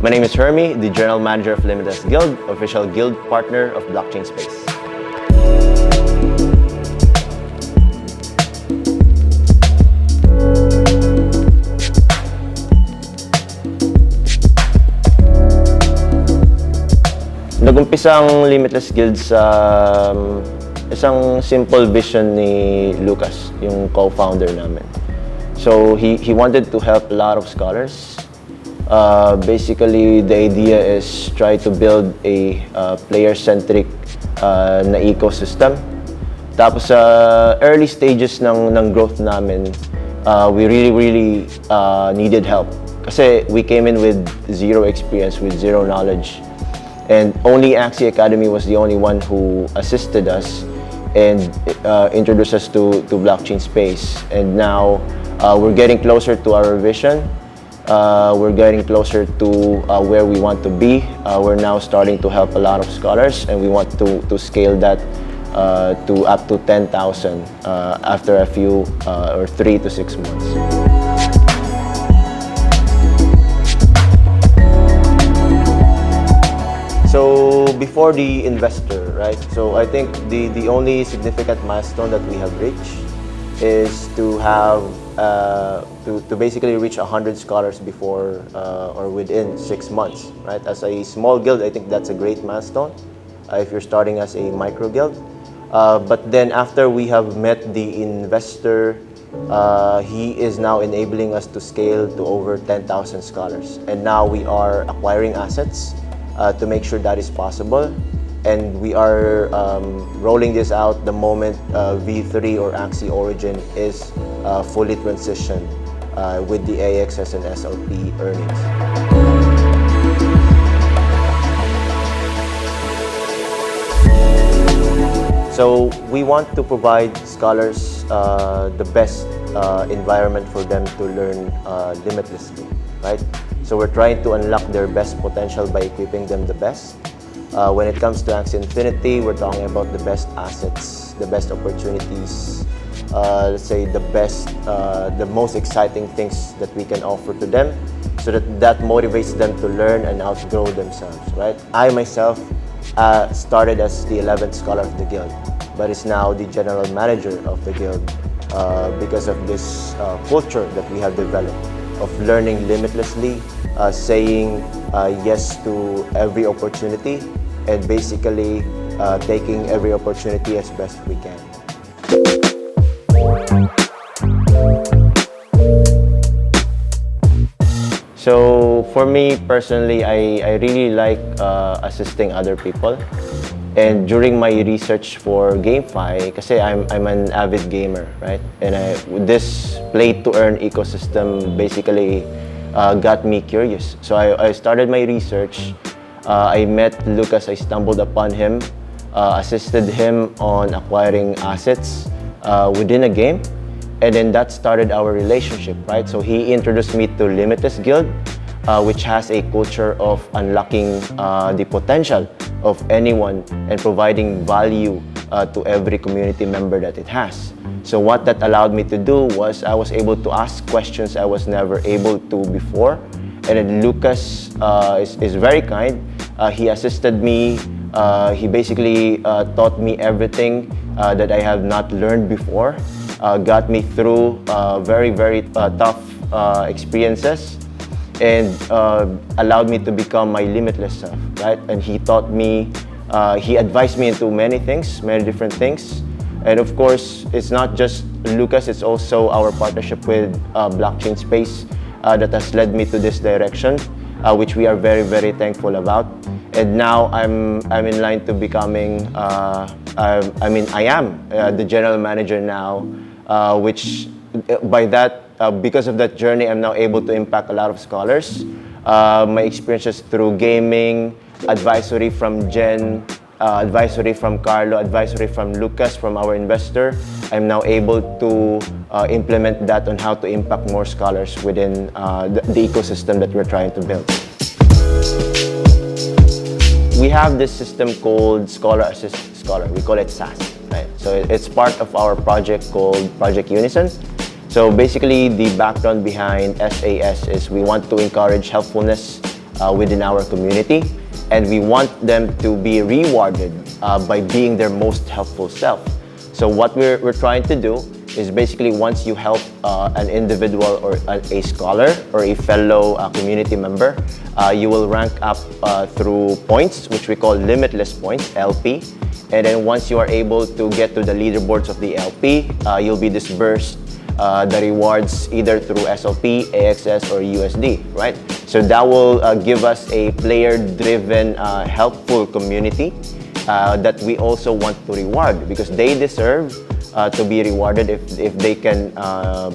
My name is Hermie, the General Manager of Limitless Guild, official guild partner of BlockchainSpace. Nag-umpisa ang Limitless Guild sa isang simple vision ni Lucas, yung co-founder namin. So he wanted to help a lot of scholars. Basically, the idea is try to build a player-centric na ecosystem. Tapos sa early stages ng growth namin, we really needed help. Kasi we came in with zero experience, with zero knowledge. And only Axie Academy was the only one who assisted us and introduced us to BlockchainSpace. And now we're getting closer to our vision. We're getting closer to where we want to be. We're now starting to help a lot of scholars, and we want to scale that to up to 10,000 after a few or 3 to 6 months. So before the investor, right? So I think the only significant milestone that we have reached is to have to basically reach 100 scholars before or within 6 months, right? As a small guild, I think that's a great milestone if you're starting as a micro guild. But then after we have met the investor, he is now enabling us to scale to over 10,000 scholars. And now we are acquiring assets to make sure that is possible. And we are rolling this out the moment V3 or Axie Origin is fully transitioned with the AXS and SLP earnings. So we want to provide scholars the best environment for them to learn limitlessly, right? So we're trying to unlock their best potential by equipping them the best. When it comes to Axie Infinity, we're talking about the best assets, the best opportunities, let's say the most exciting things that we can offer to them, so that motivates them to learn and outgrow themselves, right? I myself started as the 11th scholar of the guild, but is now the general manager of the guild because of this culture that we have developed of learning limitlessly, saying yes to every opportunity, and basically taking every opportunity as best we can. So for me personally, I really like assisting other people. And during my research for GameFi, kasi I'm an avid gamer, right? And this play-to-earn ecosystem basically got me curious. So I started my research. I met Lucas, I stumbled upon him, assisted him on acquiring assets within a game. And then that started our relationship, right? So he introduced me to Limitless Guild, which has a culture of unlocking the potential of anyone and providing value to every community member that it has. So what that allowed me to do was I was able to ask questions I was never able to before. And then Lucas is very kind. He assisted me. He basically taught me everything that I have not learned before. Got me through very tough experiences, and allowed me to become my limitless self, right? And he taught me, he advised me into many things, many different things. And of course, it's not just Lucas, it's also our partnership with BlockchainSpace that has led me to this direction, which we are very thankful about. And now I'm in line to becoming, I am the general manager now, which by that, because of that journey, I'm now able to impact a lot of scholars. My experiences through gaming, advisory from Jen, advisory from Carlo, advisory from Lucas, from our investor, I'm now able to implement that on how to impact more scholars within the ecosystem that we're trying to build. We have this system called Scholar Assist Scholar. We call it SAS, right? So it's part of our project called Project Unison. So basically, the background behind SAS is we want to encourage helpfulness within our community, and we want them to be rewarded by being their most helpful self. So what we're trying to do is basically, once you help an individual or a scholar or a fellow community member, you will rank up through points, which we call limitless points, LP. And then once you are able to get to the leaderboards of the LP, you'll be disbursed the rewards either through SLP, AXS, or USD, right? So that will give us a player-driven, helpful community that we also want to reward, because they deserve to be rewarded if they can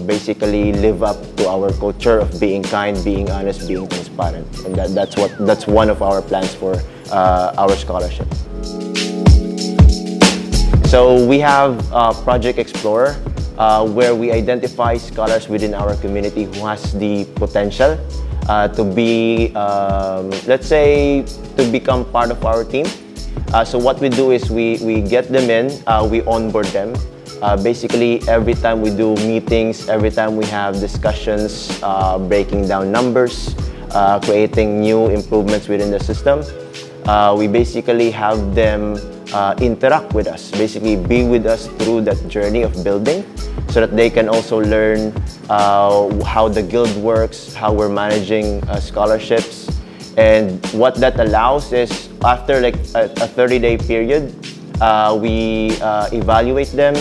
basically live up to our culture of being kind, being honest, being transparent. And that's one of our plans for our scholarship. So we have Project Explorer, where we identify scholars within our community who has the potential to be, let's say, to become part of our team. So what we do is we get them in, we onboard them. Basically, every time we do meetings, every time we have discussions, breaking down numbers, creating new improvements within the system, we basically have them interact with us, basically be with us through that journey of building, so that they can also learn how the guild works, how we're managing scholarships. And what that allows is, after like a 30-day period, we evaluate them,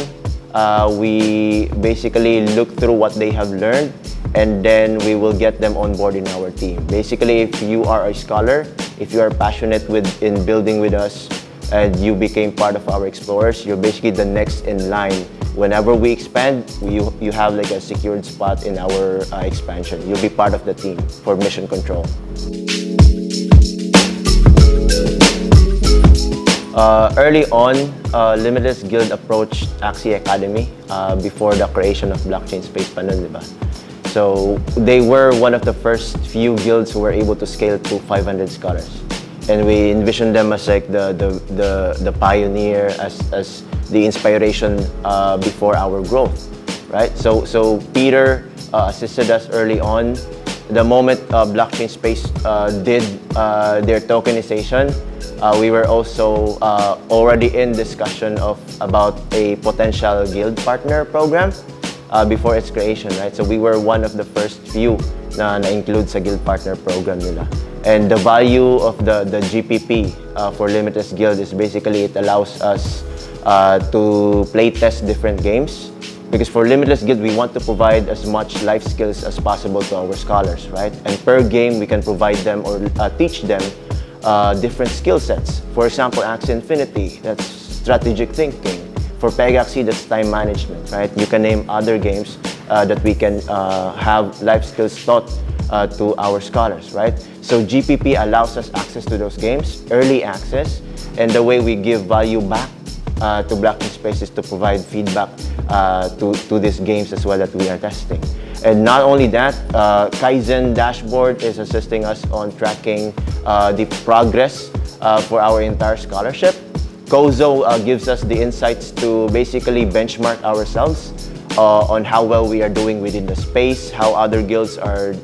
we basically look through what they have learned, and then we will get them on board in our team. Basically, if you are a scholar, if you are passionate in building with us, and you became part of our explorers, you're basically the next in line. Whenever we expand, you have like a secured spot in our expansion. You'll be part of the team for mission control. Early on, Limitless Guild approached Axie Academy before the creation of BlockchainSpace pa nun, di ba? So they were one of the first few guilds who were able to scale to 500 scholars. And we envisioned them as like the pioneer, as the inspiration before our growth, right? So Peter assisted us early on. The moment BlockchainSpace did their tokenization, we were also already in discussion about a potential guild partner program before its creation, right? So we were one of the first few na include sa guild partner program nila. And the value of the GPP for Limitless Guild is basically it allows us to play test different games. Because for Limitless Guild, we want to provide as much life skills as possible to our scholars, right? And per game, we can provide them or teach them different skill sets. For example, Axie Infinity, that's strategic thinking. For Pegaxie, that's time management, right? You can name other games that we can have life skills taught to our scholars, right? So GPP allows us access to those games, early access, and the way we give value back to BlockchainSpace is to provide feedback to these games as well that we are testing. And not only that, Kaizen dashboard is assisting us on tracking the progress for our entire scholarship. Kozo gives us the insights to basically benchmark ourselves on how well we are doing within the space, how other guilds are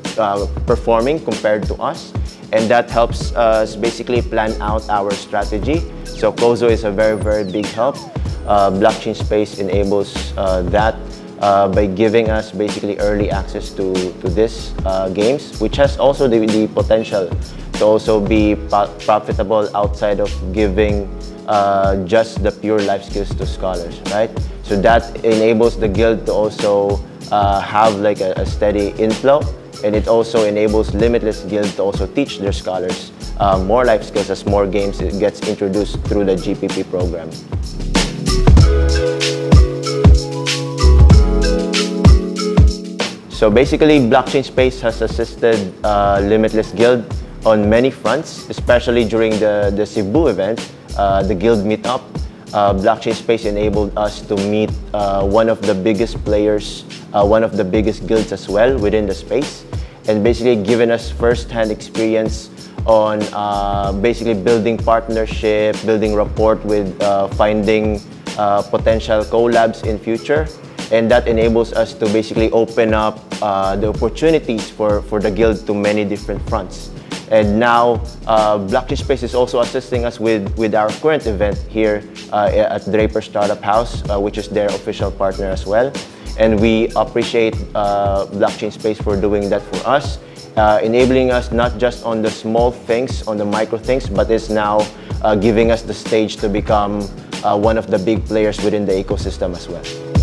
performing compared to us. And that helps us basically plan out our strategy. So Kozo is a very, very big help. BlockchainSpace enables that by giving us basically early access to this games, which has also the potential to also be profitable outside of giving just the pure life skills to scholars, right? So that enables the guild to also have like a steady inflow, and it also enables Limitless Guild to also teach their scholars more life skills as more games gets introduced through the GPP program. So basically, BlockchainSpace has assisted Limitless Guild on many fronts, especially during the Cebu event, the guild meetup. BlockchainSpace enabled us to meet one of the biggest players, one of the biggest guilds as well within the space, and basically given us first-hand experience on basically building partnership, building rapport with finding potential collabs in future. And that enables us to basically open up the opportunities for the guild to many different fronts. And now, BlockchainSpace is also assisting us with our current event here at Draper Startup House, which is their official partner as well. And we appreciate BlockchainSpace for doing that for us, enabling us not just on the small things, on the micro things, but is now giving us the stage to become one of the big players within the ecosystem as well.